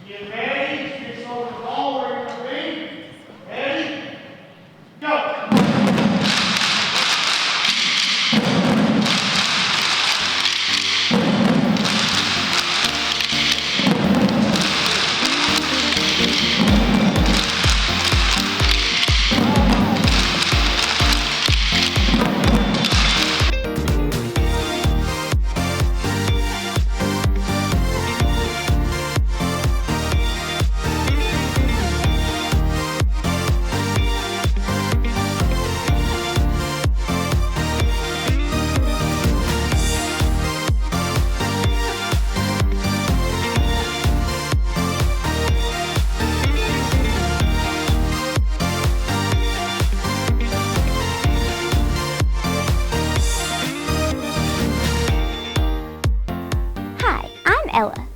Get ready, switch over the ball where you're going to be. Ready, go. Ella.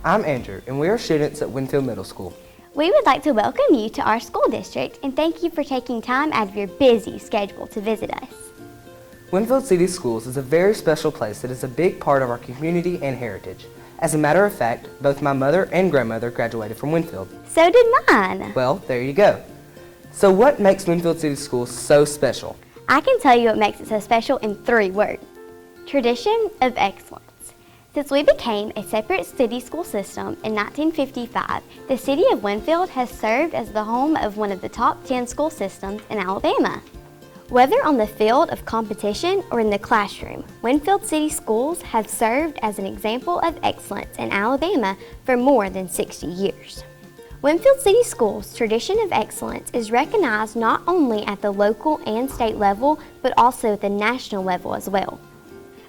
I'm Andrew, and we are students at Winfield Middle School. We would like to welcome you to our school district and thank you for taking time out of your busy schedule to visit us. Winfield City Schools is a very special place that is a big part of our community and heritage. As a matter of fact, both my mother and grandmother graduated from Winfield. So did mine. Well, there you go. So what makes Winfield City Schools so special? I can tell you what makes it so special in 3 words. Tradition of excellence. Since we became a separate city school system in 1955, the city of Winfield has served as the home of one of the top 10 school systems in Alabama. Whether on the field of competition or in the classroom, Winfield City Schools have served as an example of excellence in Alabama for more than 60 years. Winfield City Schools' tradition of excellence is recognized not only at the local and state level, but also at the national level as well.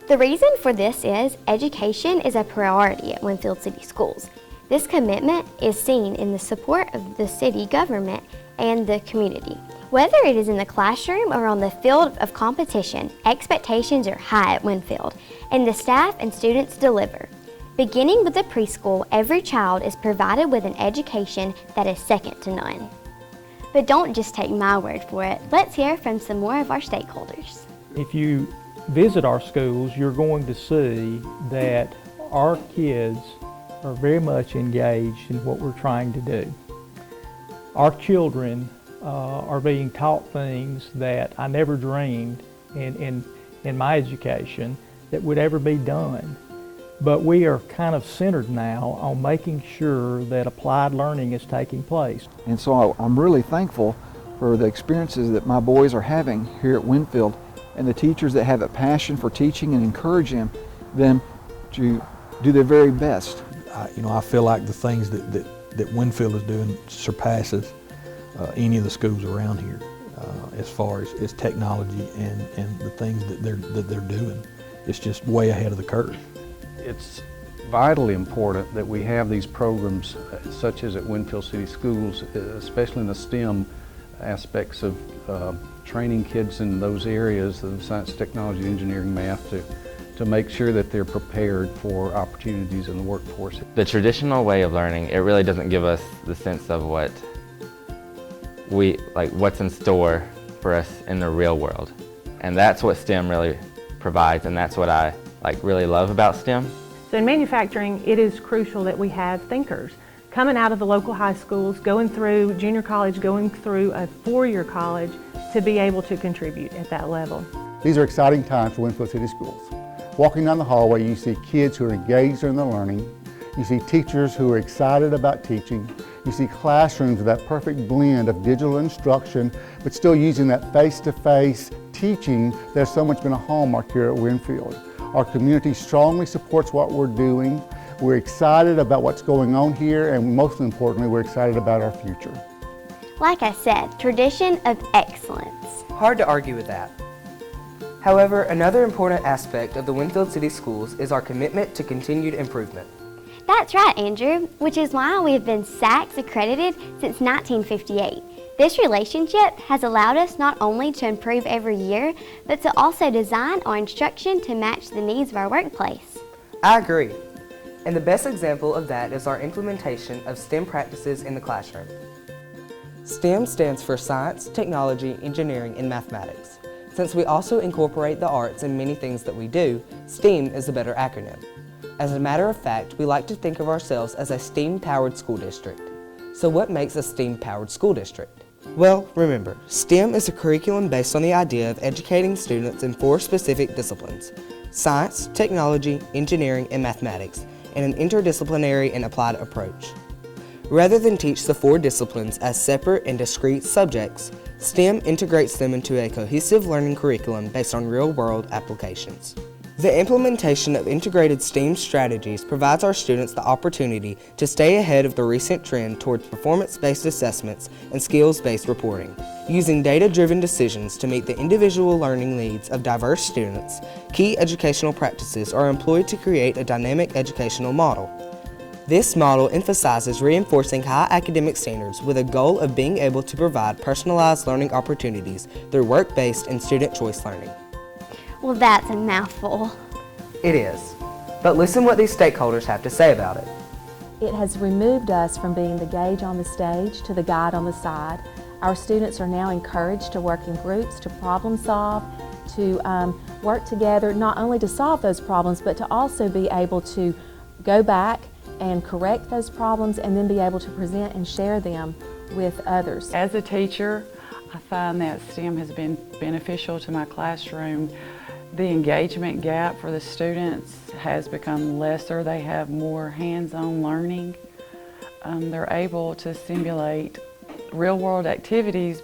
The reason for this is education is a priority at Winfield City Schools. This commitment is seen in the support of the city government and the community. Whether it is in the classroom or on the field of competition, expectations are high at Winfield, and the staff and students deliver. Beginning with the preschool, every child is provided with an education that is second to none. But don't just take my word for it. Let's hear from some more of our stakeholders. If you visit our schools, you're going to see that our kids are very much engaged in what we're trying to do. Our children are being taught things that I never dreamed in my education that would ever be done. But we are kind of centered now on making sure that applied learning is taking place. And so I'm really thankful for the experiences that my boys are having here at Winfield, and the teachers that have a passion for teaching and encourage them to do their very best. I feel like the things that Winfield is doing surpasses any of the schools around here as far as technology and the things that they're doing. It's just way ahead of the curve. It's vitally important that we have these programs such as at Winfield City Schools, especially in the STEM aspects of training kids in those areas, the science, technology, engineering, math, to make sure that they're prepared for opportunities in the workforce. The traditional way of learning, it really doesn't give us the sense of what's in store for us in the real world. And that's what STEM really provides, and that's what I really love about STEM. So in manufacturing, it is crucial that we have thinkers coming out of the local high schools, going through junior college, going through a 4-year college to be able to contribute at that level. These are exciting times for Winfield City Schools. Walking down the hallway, you see kids who are engaged in their learning. You see teachers who are excited about teaching. You see classrooms with that perfect blend of digital instruction, but still using that face-to-face teaching that's so much been a hallmark here at Winfield. Our community strongly supports what we're doing. We're excited about what's going on here, and most importantly, we're excited about our future. Like I said, tradition of excellence. Hard to argue with that. However, another important aspect of the Winfield City Schools is our commitment to continued improvement. That's right, Andrew, which is why we have been SACS accredited since 1958. This relationship has allowed us not only to improve every year, but to also design our instruction to match the needs of our workplace. I agree. And the best example of that is our implementation of STEM practices in the classroom. STEM stands for Science, Technology, Engineering, and Mathematics. Since we also incorporate the arts in many things that we do, STEAM is a better acronym. As a matter of fact, we like to think of ourselves as a STEAM-powered school district. So what makes a STEAM-powered school district? Well, remember, STEM is a curriculum based on the idea of educating students in 4 specific disciplines: science, technology, engineering, and mathematics, in an interdisciplinary and applied approach. Rather than teach the 4 disciplines as separate and discrete subjects, STEM integrates them into a cohesive learning curriculum based on real-world applications. The implementation of integrated STEAM strategies provides our students the opportunity to stay ahead of the recent trend towards performance-based assessments and skills-based reporting. Using data-driven decisions to meet the individual learning needs of diverse students, key educational practices are employed to create a dynamic educational model. This model emphasizes reinforcing high academic standards with a goal of being able to provide personalized learning opportunities through work-based and student choice learning. Well, that's a mouthful. It is. But listen what these stakeholders have to say about it. It has removed us from being the gauge on the stage to the guide on the side. Our students are now encouraged to work in groups, to problem solve, to work together, not only to solve those problems, but to also be able to go back and correct those problems and then be able to present and share them with others. As a teacher, I find that STEM has been beneficial to my classroom. The engagement gap for the students has become lesser. They have more hands-on learning. They're able to simulate real-world activities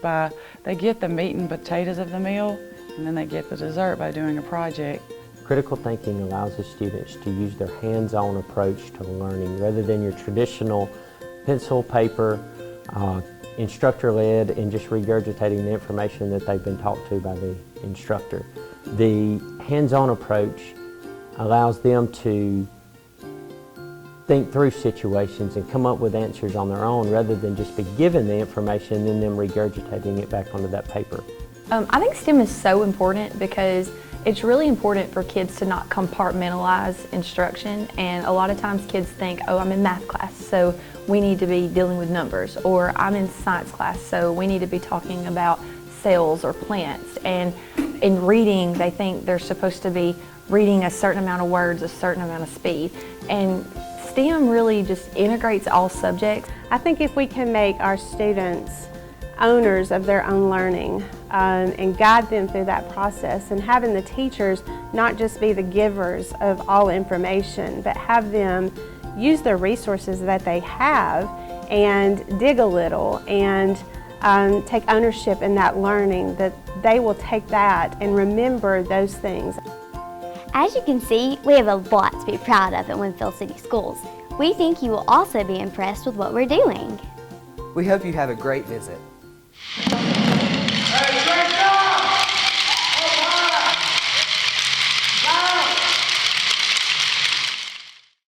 they get the meat and potatoes of the meal, and then they get the dessert by doing a project. Critical thinking allows the students to use their hands-on approach to learning rather than your traditional pencil, paper, instructor-led and just regurgitating the information that they've been taught to by the instructor. The hands-on approach allows them to think through situations and come up with answers on their own rather than just be given the information and then them regurgitating it back onto that paper. I think STEM is so important because it's really important for kids to not compartmentalize instruction, and a lot of times kids think, oh, I'm in math class, so we need to be dealing with numbers, or I'm in science class, so we need to be talking about cells or plants. And in reading, they think they're supposed to be reading a certain amount of words, a certain amount of speed. And STEM really just integrates all subjects. I think if we can make our students owners of their own learning and guide them through that process, and having the teachers not just be the givers of all information, but have them use the resources that they have and dig a little and take ownership in that learning, that they will take that and remember those things. As you can see, we have a lot to be proud of at Winfield City Schools. We think you will also be impressed with what we're doing. We hope you have a great visit.